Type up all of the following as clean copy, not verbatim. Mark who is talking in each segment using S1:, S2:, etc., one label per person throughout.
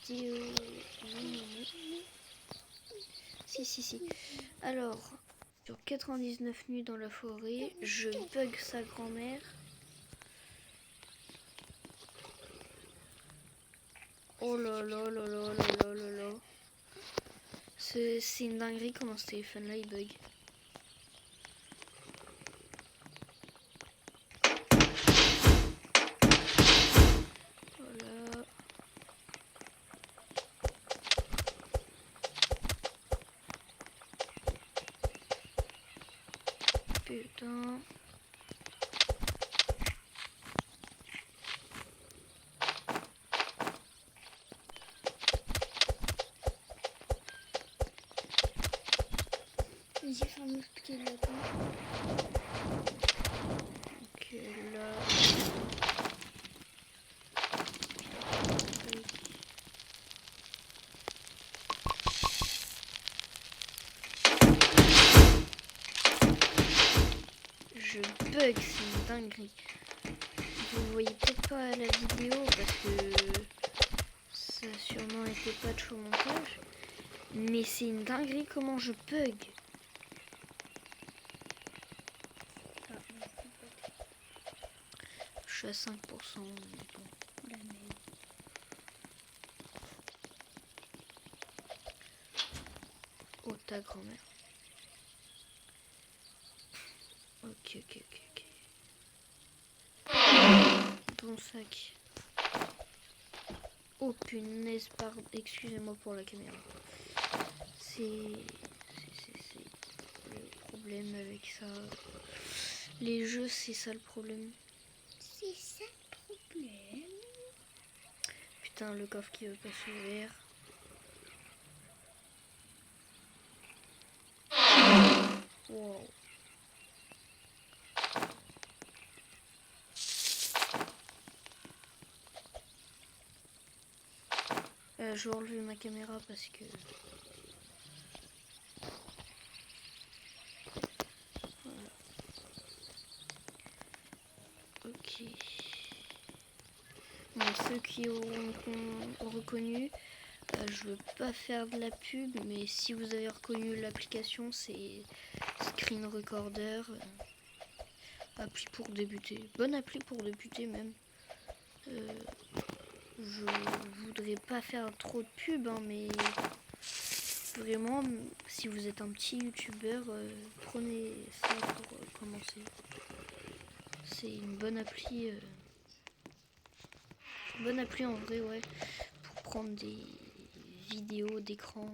S1: vidéo. Si. Alors, sur 99 nuits dans la forêt, je bug sa grand-mère. Oh là là là là là là là là. C'est une dinguerie comment ce téléphone là il bug. Voilà. Putain.
S2: Vas-y, ferme ce pied là-bas.
S1: Ok, là. Je bug, c'est une dinguerie. Vous voyez peut-être pas la vidéo parce que ça a sûrement été patch au montage. Mais c'est une dinguerie comment je bug. Je suis à 5%. Mais bon.
S2: La merde.
S1: Oh, ta grand-mère. Ok. Bon sac. Oh punaise, pardon. Excusez-moi pour la caméra. C'est le problème avec ça. Les jeux, c'est ça le problème.
S2: C'est ça le problème.
S1: Putain, le coffre qui veut pas s'ouvrir. Wow. Je vais enlever ma caméra parce que... Voilà. Ok. Bon, ceux qui auront reconnu, je veux pas faire de la pub, mais si vous avez reconnu l'application, c'est Screen Recorder. Appli pour débuter. Bonne appli pour débuter même. Je voudrais pas faire trop de pub, hein, mais vraiment, si vous êtes un petit youtubeur, prenez ça pour commencer. C'est une bonne appli. Bonne appli en vrai, ouais. Pour prendre des vidéos d'écran.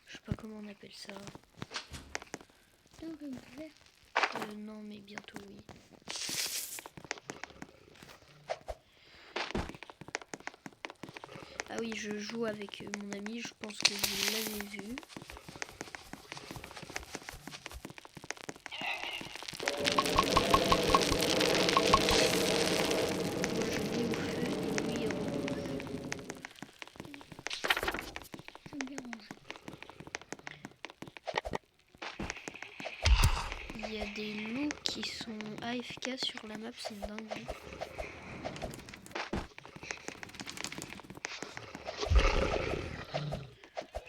S1: Je sais pas comment on appelle ça. Non, mais bientôt, oui. Ah oui, je joue avec mon ami, je pense que vous l'avez vu. Il y a des loups qui sont AFK sur la map, c'est dingue.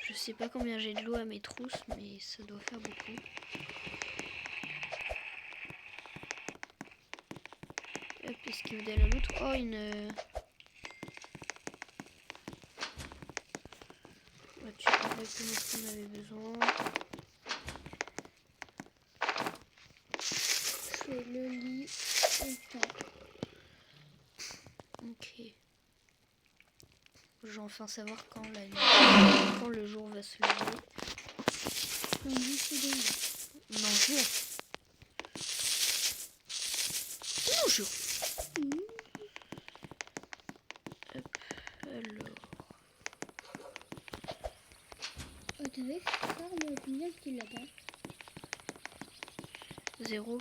S1: Je sais pas combien j'ai de loups à mes trousses, mais ça doit faire beaucoup. Hop, esquive de la loot. Oh, une... voiture exactement ce qu'on avait besoin.
S2: Je fais le lit et ça.
S1: Ok. Je vais enfin savoir quand la nuit, quand le jour va se lever. Non, jour. Non, jour. Hop, alors.
S2: Oh, t'avais faire le combien de petits lapins?
S1: 0.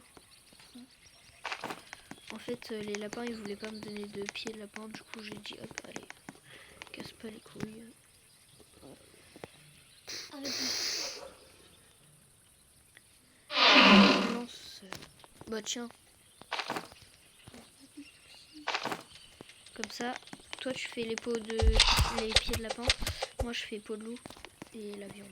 S1: En fait, les lapins, ils voulaient pas me donner de pieds de lapin. Du coup, j'ai dit, hop, allez, casse pas les couilles. Lance. Bah tiens. Comme ça, toi tu fais les les pieds de lapin. Moi je fais peau de loup et la viande.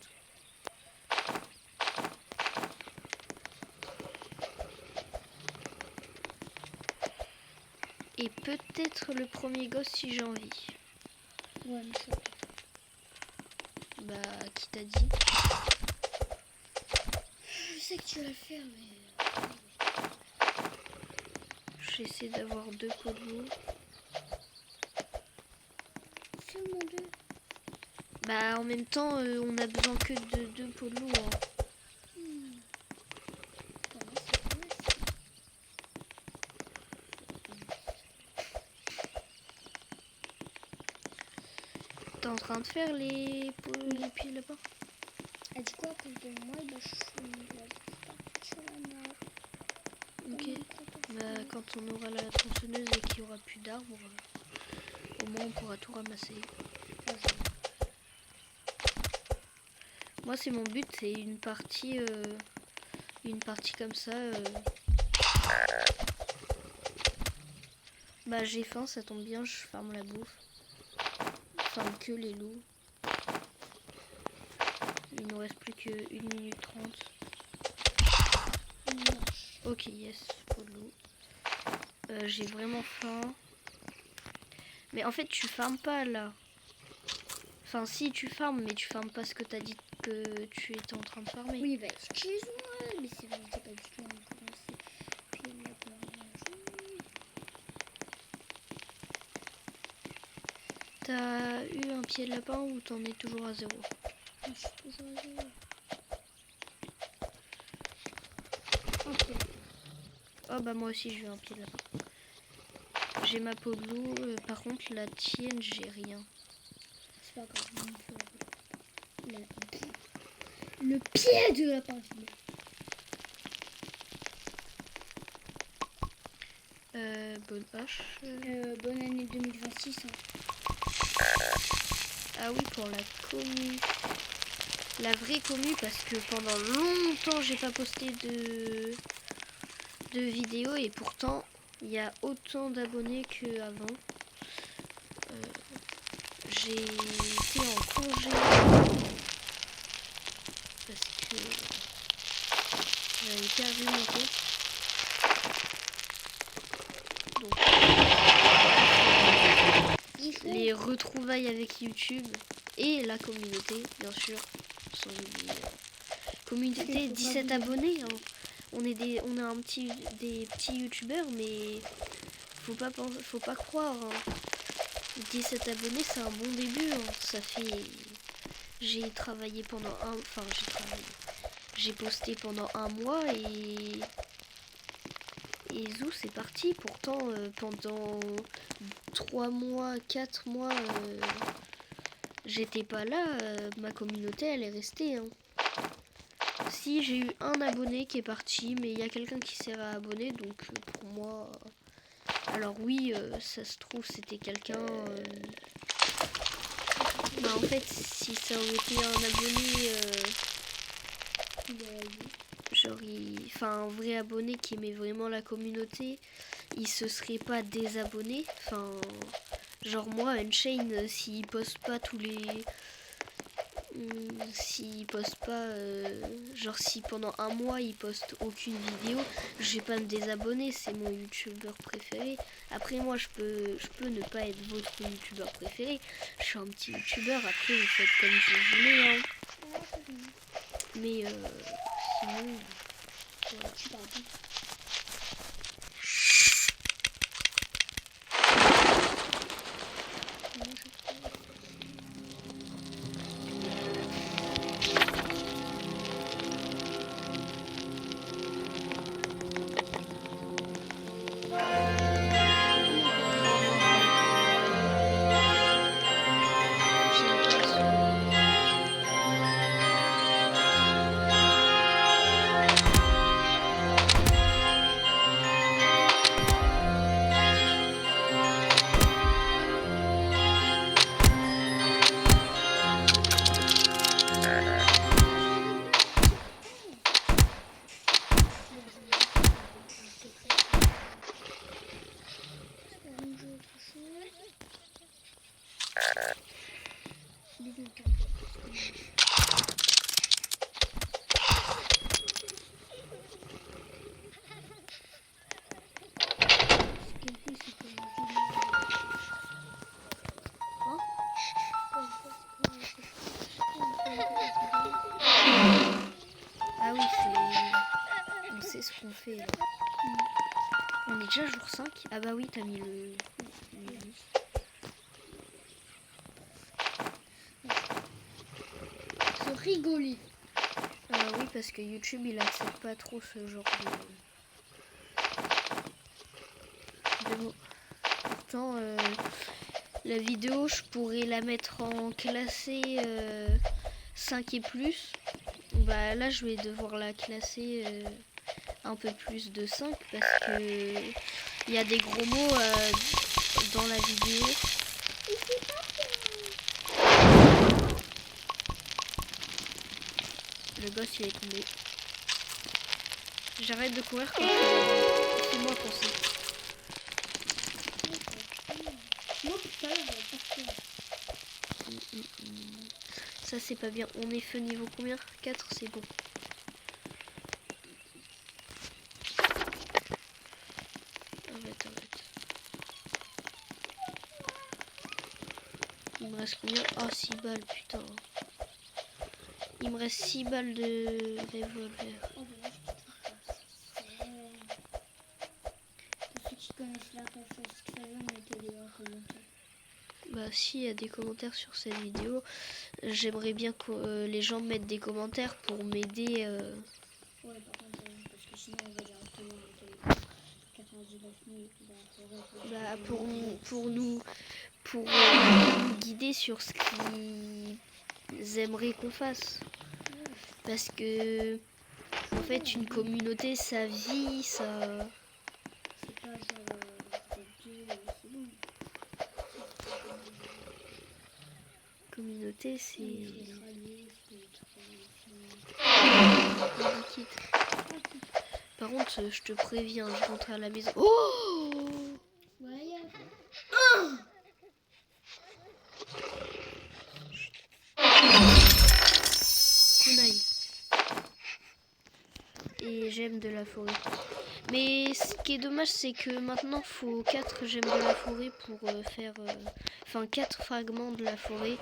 S1: Et peut-être le premier gosse si j'ai envie.
S2: Ouais, mais ça.
S1: Bah, qui t'a dit?
S2: Je sais que tu vas le faire, mais.
S1: J'essaie d'avoir 2 peaux de loup.
S2: Seulement 2.
S1: Bah, en même temps, on a besoin que de 2 peaux de loup. Hein.
S2: Comment c'est cool ça.
S1: T'es en train de faire les pieds de lapin?
S2: Elle dit quoi à cause de moi? Bah, je suis sur la map.
S1: Ok. Bah, quand on aura la tronçonneuse et qu'il n'y aura plus d'arbres, au moins on pourra tout ramasser. Moi, c'est mon but, c'est une partie comme ça. Bah, j'ai faim, ça tombe bien, je farme la bouffe. Enfin, que les loups. Il nous reste plus que 1 minute 30. Ok, yes, pour le loup. J'ai vraiment faim. Mais en fait, tu farmes pas là. Enfin, si tu farmes, mais tu farmes pas ce que t'as dit que tu étais en train de farmer.
S2: Oui, bah excuse-moi, mais c'est vrai que j'ai pas du tout envie de commencer. Puis il y a plein de
S1: T'as eu un pied de lapin ou t'en es toujours à 0?
S2: je suis toujours à 0. Ok.
S1: Oh bah moi aussi j'ai eu un pied de lapin. J'ai ma peau de loup, par contre la tienne j'ai rien.
S2: C'est pas grave, le pied de lapin.
S1: Bonne hache.
S2: Bonne année 2026. Hein.
S1: Ah oui, pour la commu. La vraie commu, parce que pendant longtemps j'ai pas posté de vidéos et pourtant il y a autant d'abonnés qu'avant. J'ai été en congé parce que j'avais perdu mon compte. Donc, les retrouvailles avec YouTube et la communauté, bien sûr, sans oublier. Communauté, 17 abonnés. Hein. On est des petits youtubeurs, mais faut pas croire. Hein. 17 abonnés, c'est un bon début. Hein. Ça fait. J'ai travaillé pendant j'ai posté pendant 1 mois et zou c'est parti. Pourtant pendant 3 mois, 4 mois j'étais pas là, ma communauté elle est restée. Hein. Si j'ai eu un abonné qui est parti, mais il y a quelqu'un qui s'est réabonné, donc pour moi. Alors oui, ça se trouve c'était quelqu'un. Bah en fait si ça aurait été un abonné. Genre un vrai abonné qui aimait vraiment la communauté, il se serait pas désabonné. Enfin, genre moi, Unchained, s'il poste pas tous les... S'il poste pas... genre si pendant 1 mois il poste aucune vidéo, je vais pas me désabonner, c'est mon youtubeur préféré. Après moi je peux ne pas être votre youtubeur préféré. Je suis un petit youtubeur, après vous faites comme vous voulez. Hein. Mais sinon... Voilà.
S2: Bisous.
S1: Ah oui, c'est... On sait ce qu'on fait là. On est déjà jour 5. Ah bah oui, t'as mis le...
S2: Se rigoler.
S1: Ah oui, parce que YouTube il accepte pas trop ce genre de mots. Pourtant, la vidéo, je pourrais la mettre en classé 5 et plus. Bah là, je vais devoir la classer un peu plus de 5 parce que il y a des gros mots dans la vidéo. Le gosse il est tombé. J'arrête de courir quand fais-moi penser.
S2: Moi tout à l'heure j'avais pas fait.
S1: Ça c'est pas bien. On est feu niveau combien? 4 c'est bon. Arrête. Il me reste combien? Oh 6 balles putain. Il me reste 6 balles de revolver.
S2: Oh bah pour ceux qui connaissent la conférence, mettez les en commentaire.
S1: Bah si, il y a des commentaires sur cette vidéo. J'aimerais bien que les gens mettent des commentaires pour m'aider.
S2: Ouais par contre parce que sinon on va directement mettre 99 000 et puis
S1: Bah pour nous guider sur ce qu'ils aimeraient qu'on fasse. Parce que en fait une communauté ça vit, ça.
S2: c'est pas genre c'est bon.
S1: Communauté c'est. Par contre, je te préviens, je rentre à la maison. Oh!
S2: Ouais,
S1: Kunai. Et j'aime de la forêt. Mais ce qui est dommage, c'est que maintenant, faut 4 gemmes de la forêt pour faire... Enfin, 4 fragments de la forêt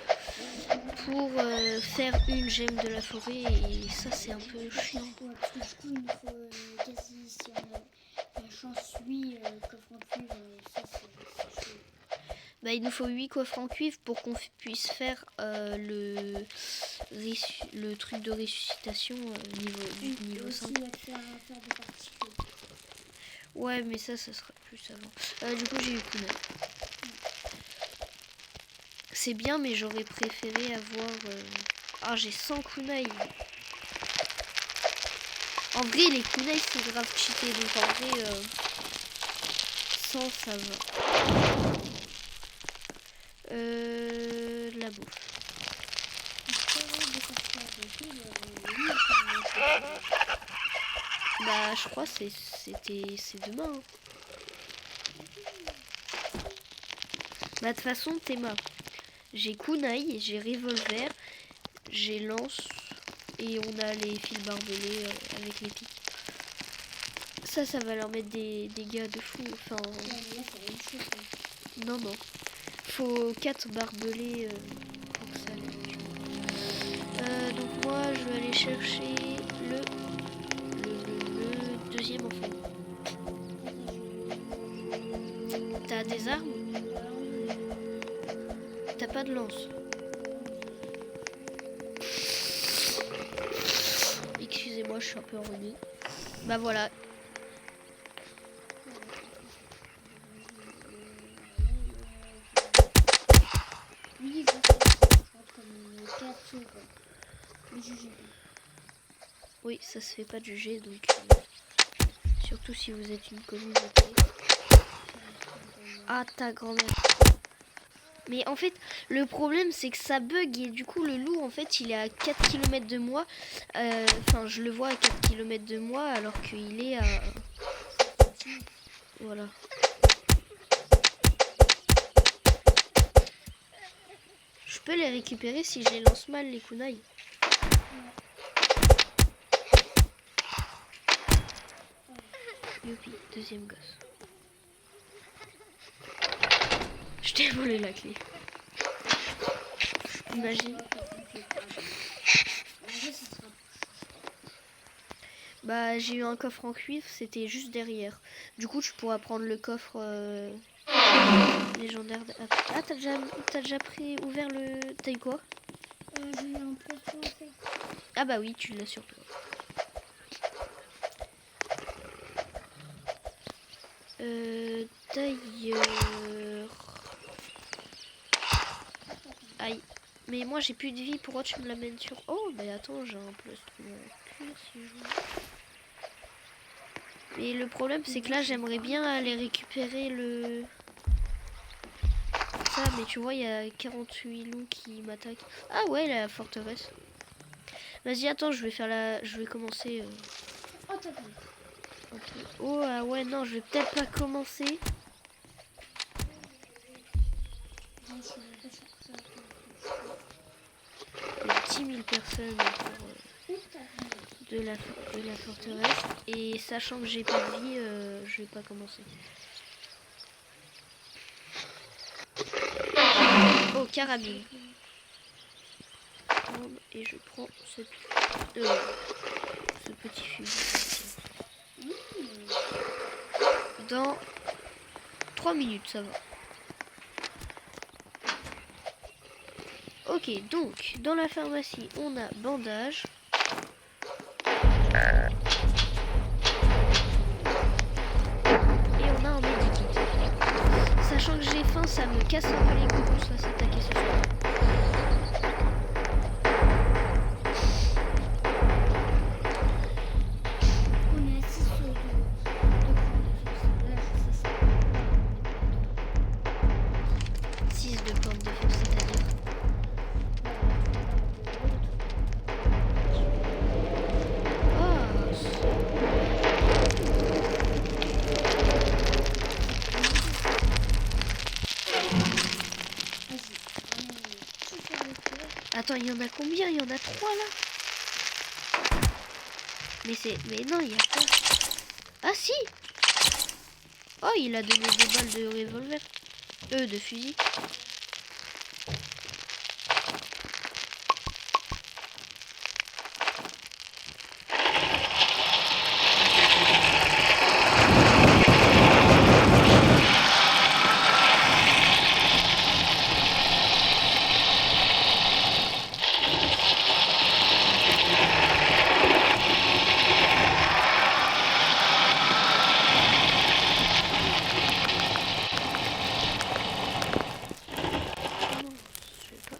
S1: pour faire une gemme de la forêt. Et ça, c'est un peu chiant.
S2: Ouais, parce que du coup, il nous faut quasi, si on a la chance, 8 coffres en cuivre, ça c'est chaud.
S1: Bah, il nous faut 8 coffres en cuivre pour qu'on puisse faire le truc de ressuscitation niveau 5.
S2: Aussi, faire des particules.
S1: Ouais, mais ça sera plus avant. Du coup, j'ai eu kunai. C'est bien, mais j'aurais préféré avoir... Ah, j'ai 100 kunai. En vrai, les kunai, c'est grave cheaté. Donc, en vrai, 100, ça va. La bouffe. Bah, je crois que c'est demain. Hein. Bah, de toute façon, Théma. J'ai kunai, j'ai revolver, j'ai lance et on a les fils barbelés avec les pics. Ça va leur mettre des dégâts de fou. Enfin, non. Faut 4 barbelés pour que ça aille. Donc moi, je vais aller chercher le deuxième enfant. T'as des armes? T'as pas de lance? Excusez-moi, je suis un peu enrhumée. Bah voilà.
S2: Oui, je crois comme 4 quoi.
S1: Oui, ça se fait pas de juger, donc surtout si vous êtes une communauté. Ah, ta grand-mère. Mais en fait, le problème, c'est que ça bug et du coup, le loup, en fait, il est à 4 km de moi. Enfin, je le vois à 4 km de moi alors qu'il est à... Voilà. Je peux les récupérer si je les lance mal, les kunai. Youpi, deuxième gosse. Je t'ai volé la clé. Imagine. Bah, j'ai eu un coffre en cuivre, c'était juste derrière. Du coup, tu pourras prendre le coffre légendaire. Ah, t'as déjà ouvert le... T'as eu quoi?
S2: J'ai eu un poisson en fait.
S1: Ah bah oui, tu l'as sur toi. D'ailleurs... Aïe. Mais moi, j'ai plus de vie. Pourquoi tu me l'amènes sur... Oh, bah attends, j'ai un plus 3 cuir si je veux. Mais le problème, c'est que là, j'aimerais bien aller récupérer le... Ça, mais tu vois, il y a 48 loups qui m'attaquent. Ah ouais, la forteresse. Vas-y, attends, je vais commencer...
S2: Oh, t'as vu.
S1: Oh, ah ouais, non, je vais peut-être pas commencer. Il y a 10 000 personnes de la forteresse. Et sachant que j'ai pas de vie, je vais pas commencer. Oh, carabine. Et je prends ce petit fusil. Dans 3 minutes, ça va. Ok, donc, dans la pharmacie, on a bandage. Et on a un medikit. Sachant que j'ai faim, ça me casse un peu les couilles qu'on se fasse attaquer ce soir.
S2: On est assis sur de là, c'est ça.
S1: 6 de points de défense, c'est-à-dire. Attends, il y en a combien? Il y en a 3 là? Mais non, il y a quoi? Ah si! Oh, il a donné des balles de revolver. De fusil.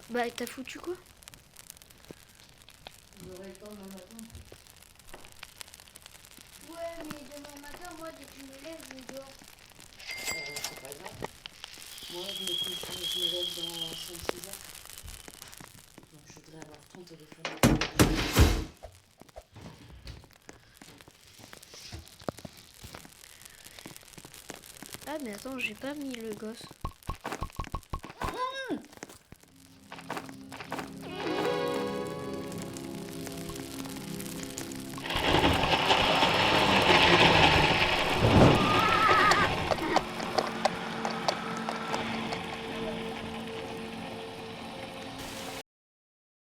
S1: Bah, t'as foutu quoi?
S2: Ouais, mais demain matin, moi, dès que je me lève, je dors.
S3: C'est pas grave. Moi, je me lève dans 5-6 heures. Donc, je voudrais avoir ton téléphone.
S1: Ah, mais attends, j'ai pas mis le gosse.